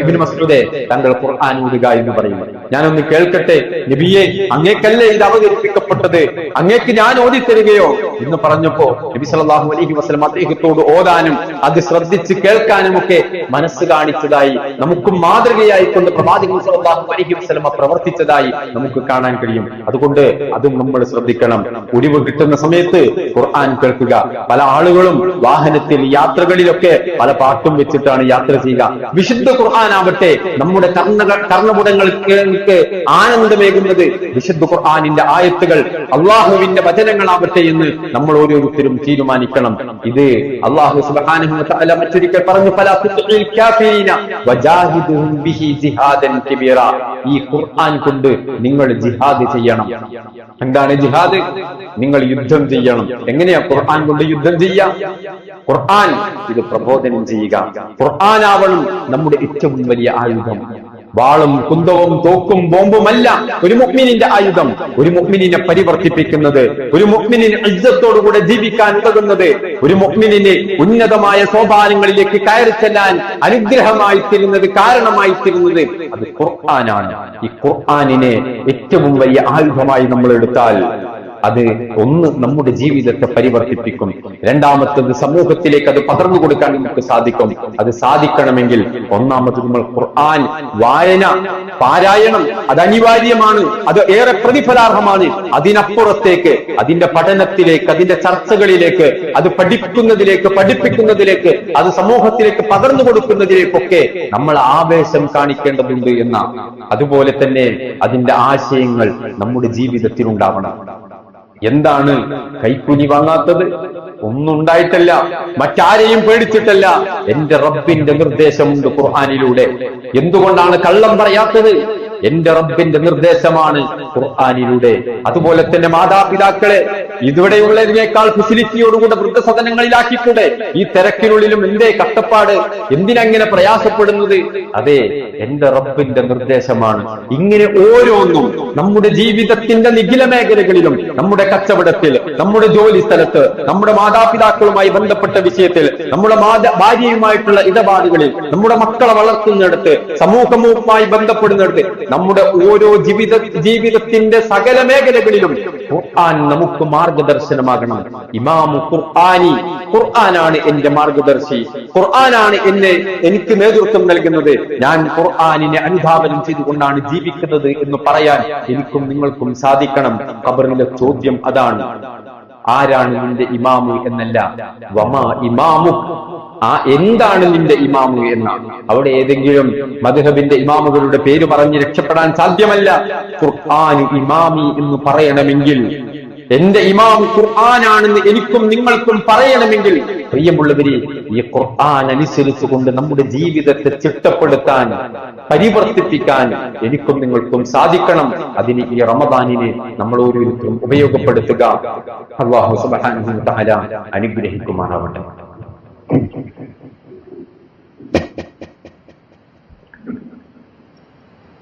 ഇബ്നു മസ്ഊദേ, താങ്കൾ ഖുർആൻ ഓതുക എന്ന് പറയും. ഞാനൊന്ന് കേൾക്കട്ടെ നബിയെ, അങ്ങേക്കല്ലേ ഇത് അവതരിപ്പിക്കപ്പെട്ടത്, അങ്ങേക്ക് ഞാൻ ഓതിത്തരികയോ എന്ന് പറഞ്ഞപ്പോ നബി സല്ലല്ലാഹു അലൈഹി വസല്ലം അദ്ദേഹത്തോട് ഓതാനും അത് ശ്രദ്ധിച്ച് കേൾക്കാനും ഒക്കെ മനസ്സ് കാണിച്ചതായി, നമുക്ക് മാതൃകയായി കൊണ്ട് പ്രവാചകൻ സല്ലല്ലാഹു അലൈഹി വസല്ലം പ്രവർത്തിച്ചതായി നമുക്ക് കാണാൻ കഴിയും. അതുകൊണ്ട് അതും നമ്മൾ ശ്രദ്ധിക്കണം. ഒഴിവ് കിട്ടുന്ന സമയത്ത് ഖുർആൻ കേൾക്കുക. പല ആളുകളും വാഹനത്തിൽ, യാത്രകളിലൊക്കെ പല പാട്ടും വെച്ചിട്ടാണ് യാത്ര ചെയ്യുക. വിശുദ്ധ ഖുർആൻ ആവട്ടെ നമ്മുടെ കർണപുടങ്ങൾക്ക് ആനന്ദമേകുന്നത് വിശുദ്ധ ഖുർആനിന്റെ ആയത്തുകൾ, അള്ളാഹുവിന്റെ വചനങ്ങളാവട്ടെ എന്ന് നമ്മൾ ഓരോരുത്തരും തീരുമാനിക്കണം. ഇത് അള്ളാഹു സുബ്ഹാനഹു വ തആല മറ്റൊരിക്കൽ പറഞ്ഞു, ഫലാ തുതിഇൽ കാഫിരീന വജാഹിദുഹും ബിഹി ജിഹാദൻ കബീറ. ഈ ഖുർആൻ കൊണ്ട് നിങ്ങൾ ജിഹാദ് ചെയ്യണം. എന്താണ് ജിഹാദ്? നിങ്ങൾ യുദ്ധം ചെയ്യണം. എങ്ങനെയാ ഖുർആൻ കൊണ്ട് യുദ്ധം ചെയ്യുക? ഖുർആൻ ഇത് പ്രബോധനം ചെയ്യുക. ഖുർആനാവണം നമ്മുടെ ഏറ്റവും വലിയ ആയുധം. വാളും കുന്തവും തോക്കും ബോംബുമല്ല ഒരു മുഅ്മിനിന്റെ ആയുധം. ഒരു മുഅ്മിനിനെ പരിവർത്തിപ്പിക്കുന്നത്, ഒരു മുഅ്മിനിന് ഇജ്ജത്തോടുകൂടെ ജീവിക്കാൻ ഉതകുന്നത്, ഒരു മുഅ്മിനിനെ ഉന്നതമായ സോപാനങ്ങളിലേക്ക് കയറി ചെല്ലാൻ അനുഗ്രഹമായി തീരുന്നത്, കാരണമായി തീരുന്നത് അത് ഖുർആനാണ്. ഈ ഖുർആനിനെ ഏറ്റവും വലിയ ആയുധമായി നമ്മൾ എടുത്താൽ അത് ഒന്ന് നമ്മുടെ ജീവിതത്തെ പരിവർത്തിപ്പിക്കും. രണ്ടാമത്തത് സമൂഹത്തിലേക്ക് അത് പകർന്നു കൊടുക്കാൻ നമുക്ക് സാധിക്കും. അത് സാധിക്കണമെങ്കിൽ ഒന്നാമത് നമ്മൾ ഖുർആൻ വായന, പാരായണം അത് അനിവാര്യമാണ്. അത് ഏറെ പ്രതിഫലാർഹമാണ്. അതിനപ്പുറത്തേക്ക്, അതിന്റെ പഠനത്തിലേക്ക്, അതിന്റെ ചർച്ചകളിലേക്ക്, അത് പഠിപ്പിക്കുന്നതിലേക്ക്, അത് സമൂഹത്തിലേക്ക് പകർന്നു കൊടുക്കുന്നതിലേക്കൊക്കെ നമ്മൾ ആവേശം കാണിക്കേണ്ടതുണ്ട് എന്ന, അതുപോലെ തന്നെ അതിന്റെ ആശയങ്ങൾ നമ്മുടെ ജീവിതത്തിൽ ഉണ്ടാവണം. എന്താണ് കൈക്കൂലി വാങ്ങാത്തത്? ഒന്നും ഉണ്ടായിട്ടല്ല, മറ്റാരെയും പേടിച്ചിട്ടല്ല. എന്റെ റബ്ബിന്റെ നിർദ്ദേശമുണ്ട് ഖുർആനിലൂടെ. എന്തുകൊണ്ടാണ് കള്ളം പറയാത്തത്? എന്റെ റബ്ബിന്റെ നിർദ്ദേശമാണ് ഖുർആനിലൂടെ. അതുപോലെ തന്നെ മാതാപിതാക്കളെ ഇതുവരെയുള്ളതിനേക്കാൾ ഫെസിലിറ്റിയോടുകൂടെ വൃദ്ധസദനങ്ങളിലാക്കിക്കൂടെ? ഈ തിരക്കിനുള്ളിലും എന്തേ കഷ്ടപ്പാട്? എന്തിനങ്ങനെ പ്രയാസപ്പെടുന്നത്? അതെ, എന്റെ റബ്ബിന്റെ നിർദ്ദേശമാണ്. ഇങ്ങനെ ഓരോന്നും നമ്മുടെ ജീവിതത്തിന്റെ നിഖില മേഖലകളിലും, നമ്മുടെ കച്ചവടത്തിൽ, നമ്മുടെ ജോലി സ്ഥലത്ത്, നമ്മുടെ മാതാപിതാക്കളുമായി ബന്ധപ്പെട്ട വിഷയത്തിൽ, നമ്മുടെ ഭാര്യയുമായിട്ടുള്ള ഇടപാടുകളിൽ, നമ്മുടെ മക്കളെ വളർത്തുന്നിടത്ത്, സമൂഹവുമായി ബന്ധപ്പെടുന്നിടത്ത്, നമ്മുടെ ഓരോ ജീവിതത്തിന്റെ സകല മേഖലകളിലും ഖുർആൻ നമുക്ക് മാർഗദർശനമാകണം. ഇമാമു ഖുർആനി, ഖുർആനാണ് എന്റെ മാർഗദർശി, ഖുർആനാണ് എനിക്ക് നേതൃത്വം നൽകുന്നത്, ഞാൻ ഖുർആനിനെ അനുധാവനം ചെയ്തുകൊണ്ടാണ് ജീവിക്കുന്നത് എന്ന് പറയാൻ എനിക്കും നിങ്ങൾക്കും സാധിക്കണം. ഖബറിലെ ചോദ്യം അതാണ്, ആരാണ് നിന്റെ ഇമാമു എന്നല്ല, വമാ ഇമാമു, എന്താണ് നിന്റെ ഇമാമു എന്ന. അവിടെ ഏതെങ്കിലും മദ്ഹബിന്റെ ഇമാമുകളുടെ പേര് പറഞ്ഞ് രക്ഷപ്പെടാൻ സാധ്യമല്ല. ഖുർആൻ ഇമാമി എന്ന് പറയണമെങ്കിൽ എന്റെ ഇമാം ഖുർആനാണെന്ന് എനിക്കും നിങ്ങൾക്കും പറയണമെങ്കിൽ പ്രിയമുള്ളവരെ, ഈ ഖുർആൻ അനുസരിച്ചുകൊണ്ട് നമ്മുടെ ജീവിതത്തെ ചിട്ടപ്പെടുത്താൻ, പരിവർത്തിപ്പിക്കാൻ എനിക്കും നിങ്ങൾക്കും സാധിക്കണം. അതിന് ഈ റമദാനിനെ നമ്മൾ ഓരോരുത്തരും ഉപയോഗപ്പെടുത്തുക. അല്ലാഹു സുബ്ഹാനഹു വ തആല അനുഗ്രഹിക്കുമാറാവട്ടെ.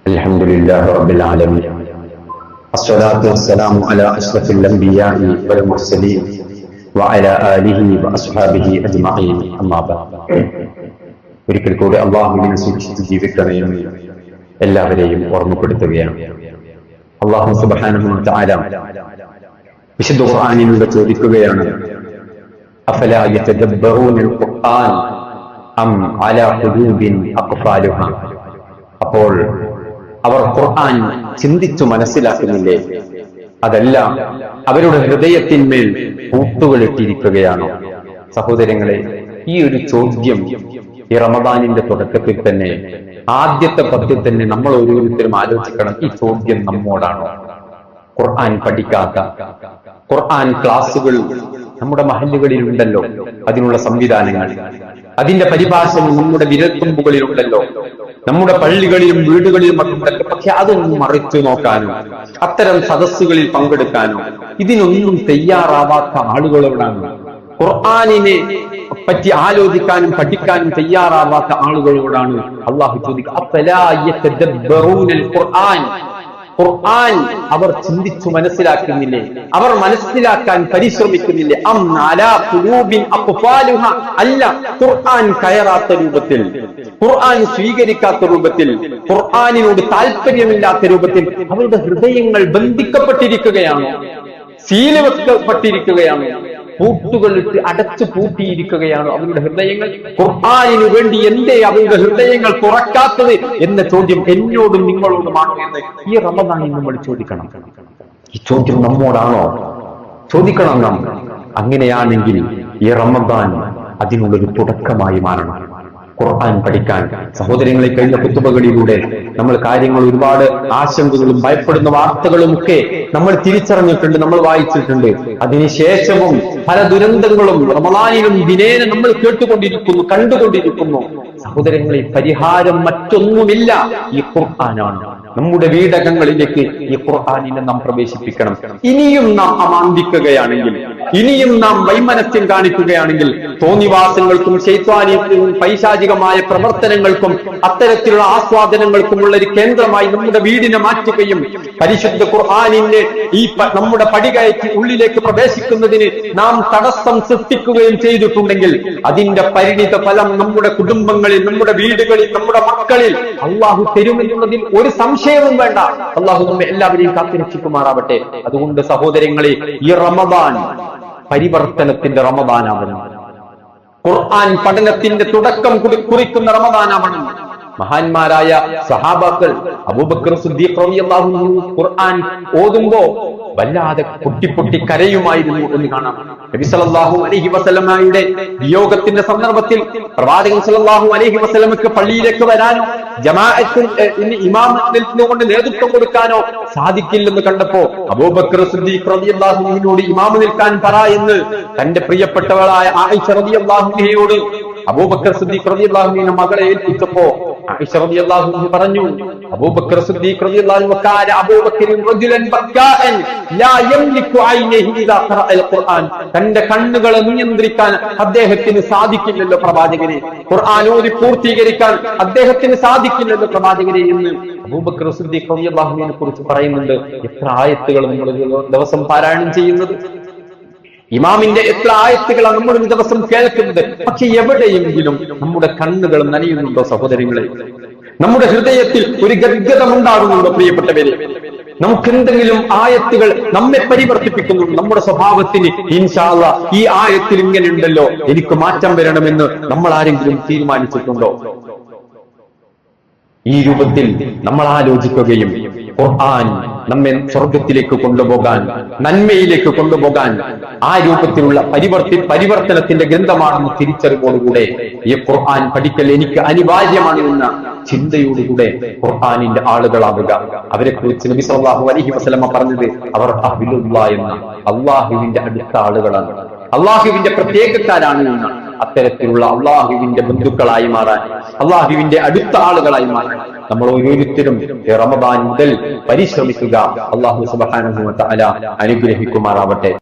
അൽഹംദുലില്ലാഹി റബ്ബിൽ ആലമീൻ. الصلاة والسلام على أشرف الأنبياء والمرسلين وعلى آله وأصحابه أجمعين. أما بعد. ഒരിക്കൽ കൂടി അള്ളാഹുവിനെ സൂക്ഷിച്ച് ജീവിക്കണമെന്ന് എല്ലാവരെയും ഓർമ്മപ്പെടുത്തുകയാണ്. അല്ലാഹു സുബ്ഹാനഹു വ തആല വിശുദ്ധ ഖുർആനിലൂടെ ചോദിക്കുകയാണ്, അഫലാ യതദബ്ബറൂനൽ ഖുർആൻ അം അലാ ഖുലൂബിൻ അഖ്ഫാലുഹാ. അപ്പോൾ അവർ ഖുർആൻ ചിന്തിച്ചു മനസ്സിലാക്കുന്നില്ലേ? അതല്ല, അവരുടെ ഹൃദയത്തിന്മേൽ പൂട്ടുകളിട്ടിരിക്കുകയാണോ? സഹോദരങ്ങളെ, ഈ ഒരു ചോദ്യം ഈ റമദാനിന്റെ തുടക്കത്തിൽ തന്നെ, ആദ്യത്തെ പത്തിൽ തന്നെ നമ്മൾ ഓരോരുത്തരും ആലോചിക്കണം, ഈ ചോദ്യം നമ്മോടാണോ? ഖുർആൻ പഠിക്കാത്ത, ഖുർആൻ ക്ലാസുകൾ നമ്മുടെ മഹല്ലുകളിൽ ഉണ്ടല്ലോ, അതിനുള്ള സംവിധാനങ്ങൾ, അതിന്റെ പരിഭാഷ നമ്മുടെ വിരൽത്തുമ്പുകളിലുണ്ടല്ലോ, നമ്മുടെ പള്ളികളിലും വീടുകളിലും ഒക്കെ ഉണ്ടല്ലോ. പക്ഷെ അതൊന്നും മറിച്ചു നോക്കാനോ, അത്തരം സദസ്സുകളിൽ പങ്കെടുക്കാനോ ഇതിനൊന്നും തയ്യാറാവാത്ത ആളുകളോടാണ്, ഖുർആനിനെ പറ്റി ആലോചിക്കാനും പഠിക്കാനും തയ്യാറാവാത്ത ആളുകളോടാണ് അള്ളാഹു ചോദിക്കുക, അഫലാ യതദബ്ബറൂനൽ ഖുർആൻ. ഖുർആൻ അവർ ചിന്തിച്ചു മനസ്സിലാക്കുന്നില്ലേ? അവർ മനസ്സിലാക്കാൻ പരിശ്രമിക്കുന്നില്ലേ? അം അലാ ഖുലൂബിൻ അഖ്ഫാലുഹാ. അല്ല, ഖുർആൻ കയറാത്ത രൂപത്തിൽ, ഖുർആൻ സ്വീകരിക്കാത്ത രൂപത്തിൽ, ഖുർആനിനോട് താല്പര്യമില്ലാത്ത രൂപത്തിൽ അവരുടെ ഹൃദയങ്ങൾ ബന്ധിക്കപ്പെട്ടിരിക്കുകയാണോ? സീല് വെക്കപ്പെട്ടിരിക്കുകയാണോ? പൂട്ടുകളിട്ട് അടച്ചു പൂട്ടിയിരിക്കുകയാണോ അവരുടെ ഹൃദയങ്ങൾ? ഖുർആനിനു വേണ്ടി എന്തേ അവരുടെ ഹൃദയങ്ങൾ തുറക്കാത്തത് എന്ന ചോദ്യം എന്നോടും നിങ്ങളോടുമാണോ എന്ന് ഈ റമദാനിൽ നമ്മൾ ചോദിക്കണം. ഈ ചോദ്യം നമ്മോടാണോ? ചോദിക്കണം നാം. അങ്ങനെയാണെങ്കിൽ ഈ റമദാൻ അതിനുള്ളൊരു തുടക്കമായി മാറണം. ഖുർആൻ പഠിക്കാൻ സഹോദരങ്ങളെ, കഴിഞ്ഞ കുത്തുബകളിലൂടെ നമ്മൾ കാര്യങ്ങൾ, ഒരുപാട് ആശങ്കകളും ഭയപ്പെടുന്ന വാർത്തകളും ഒക്കെ നമ്മൾ തിരിച്ചറിഞ്ഞിട്ടുണ്ട്, നമ്മൾ വായിച്ചിട്ടുണ്ട്. അതിനുശേഷവും പല ദുരന്തങ്ങളും റമദാനിലും ദിനേന നമ്മൾ കേട്ടുകൊണ്ടിരിക്കുന്നു, കണ്ടുകൊണ്ടിരിക്കുന്നു. സഹോദരങ്ങളെ, പരിഹാരം മറ്റൊന്നുമില്ല, ഈ ഖുർആനാണ്. നമ്മുടെ വീടകങ്ങളിലേക്ക് ഈ ഖുർആനിനെ നാം പ്രവേശിപ്പിക്കണം. ഇനിയും നാം അമാന്തിക്കുകയാണെങ്കിൽ, ഇനിയും നാം വൈമനസ്യം കാണിക്കുകയാണെങ്കിൽ, തോന്നിവാസങ്ങൾക്കും ശൈത്വാനികൾക്കും പൈശാചികമായ പ്രവർത്തനങ്ങൾക്കും അത്തരത്തിലുള്ള ആസ്വാദനങ്ങൾക്കുമുള്ള ഒരു കേന്ദ്രമായി നമ്മുടെ വീടിനെ മാറ്റുകയും പരിശുദ്ധ ഖുർആനിനെ ഈ നമ്മുടെ പടികയറ്റി ഉള്ളിലേക്ക് പ്രവേശിക്കുന്നതിന് നാം തടസ്സം സൃഷ്ടിക്കുകയും ചെയ്തിട്ടുണ്ടെങ്കിൽ അതിന്റെ പരിണിത ഫലം നമ്മുടെ കുടുംബങ്ങളിൽ, നമ്മുടെ വീടുകളിൽ, നമ്മുടെ മക്കളിൽ അള്ളാഹു തരുമെന്നുള്ളതിൽ ഒരു സംശയവും വേണ്ട. അള്ളാഹു നമ്മെ എല്ലാവരെയും കാത്തുരക്ഷിക്കുമാറാവട്ടെ. അതുകൊണ്ട് സഹോദരങ്ങളെ, ഈ റമദാൻ പരിവർത്തനത്തിന്റെ റമദാനാവണം. ഖുർആൻ പഠനത്തിന്റെ തുടക്കം കുറിക്കുന്ന റമദാനാവണം. മഹാന്മാരായ സഹാബാക്കൾ, അബൂബക്കർ സിദ്ദീഖ് റളിയല്ലാഹു അൻഹു ഖുർആൻ ഓതുമ്പോ വല്ലാതെ പൊട്ടി കരയുമായിരുന്നു എന്ന് കാണാം. നബി സല്ലല്ലാഹു അലൈഹി വസല്ലമയുടെ വിയോഗത്തിന്റെ സന്ദർഭത്തിൽ പ്രവാചകൻ സല്ലല്ലാഹു അലൈഹി വസല്ലമക്ക് പള്ളിയിലേക്ക് വരാനോ ജമാഅത്തിൽ ഇമാമത്തിനുകൊണ്ട് നേതൃത്വം കൊടുക്കാനോ സാധിക്കില്ലെന്ന് കണ്ടപ്പോ അബൂബക്കർ സിദ്ദീഖ് റളിയല്ലാഹു അൻഹുവിനോട് ഇമാമ നിൽക്കാൻ പറ എന്ന് തന്റെ പ്രിയപ്പെട്ടവളായ ആയിഷ റളിയല്ലാഹു അൻഹയോട് അബൂബക്കർ സിദ്ദീഖ് റളിയല്ലാഹു അൻഹുവിന്റെ മകളെ ഏൽപ്പിച്ചപ്പോ ആയിഷ റളിയല്ലാഹു അൻഹ പറഞ്ഞു, അബൂബക്കർ സിദ്ദീഖ് റളിയല്ലാഹു അൻഹു കാന അബൂബക്കറിൻ റജുലൻ ബക്കാഅൻ ലാ യംലികു ഐനൈഹി ഇദാ ഖറഅൽ ഖുർആൻ. തന്റെ കണ്ണുകളെ നിയന്ത്രിക്കാൻ അദ്ദേഹത്തിന് സാധിക്കില്ലല്ലോ പ്രവാചകനെ, ഖുർആൻ ഓതി പൂർത്തീകരിക്കാൻ അദ്ദേഹത്തിന് സാധിക്കില്ലല്ലോ പ്രവാചകനെ എന്ന് അബൂബക്കർ സിദ്ദീഖ് റളിയല്ലാഹു അൻഹുവിനെ കുറിച്ച് പറയുന്നുണ്ട്. എത്ര ആയത്തുകൾ നമ്മൾ ദിവസം പാരായണം ചെയ്യുന്നത്, ഇമാമിന്റെ എത്ര ആയത്തുകളാണ് നമ്മൾ ഒരു ദിവസം കേൾക്കുന്നത്. പക്ഷെ എവിടെയെങ്കിലും നമ്മുടെ കണ്ണുകൾ നനയുന്നുണ്ടോ സഹോദരങ്ങളെ? നമ്മുടെ ഹൃദയത്തിൽ ഒരു ഗദ്ഗതമുണ്ടാകുന്നുണ്ടോ പ്രിയപ്പെട്ടവരെ? നമുക്കെന്തെങ്കിലും ആയത്തുകൾ നമ്മെ പരിവർത്തിപ്പിക്കുന്നുണ്ടോ? നമ്മുടെ സ്വഭാവത്തിന് ഇൻഷാ അല്ലാഹ് ഈ ആയത്തിൽ ഇങ്ങനെ ഉണ്ടല്ലോ, എനിക്ക് മാറ്റം വരണമെന്ന് നമ്മൾ ആരെങ്കിലും തീരുമാനിച്ചിട്ടുണ്ടോ? ഈ രൂപത്തിൽ നമ്മൾ ആലോചിക്കുകയും ഖുർആൻ നമ്മെ സ്വർഗത്തിലേക്ക് കൊണ്ടുപോകാൻ, നന്മയിലേക്ക് കൊണ്ടുപോകാൻ ആ രൂപത്തിലുള്ള പരിവർത്തനത്തിന്റെ ഗ്രന്ഥമാണെന്ന് തിരിച്ചറിവോടുകൂടെ ഈ ഖുർആൻ പഠിക്കൽ എനിക്ക് അനിവാര്യമാണ് എന്ന ചിന്തയോടുകൂടെ ഖുർആനിന്റെ ആളുകളാവുക. അവരെ കുറിച്ച് നബി സല്ലല്ലാഹു അലൈഹി വസല്ലമ പറഞ്ഞത് അവർ അഹ്ലുല്ലാഹ് എന്ന അള്ളാഹുവിന്റെ അടുത്ത ആളുകളാണ്, അള്ളാഹുവിന്റെ പ്രത്യേകക്കാരാണ് എന്നാണ്. അത്തരത്തിലുള്ള അള്ളാഹുവിന്റെ ബന്ധുക്കളായി മാറാൻ, അള്ളാഹുവിന്റെ അടുത്ത ആളുകളായി മാറാൻ നമ്മൾ ഓരോരുത്തരും റമദാൻ മുതൽ പരിശ്രമിക്കുക. അള്ളാഹു സുബ്ഹാനഹു വ തആല അനുഗ്രഹിക്കുമാറാവട്ടെ.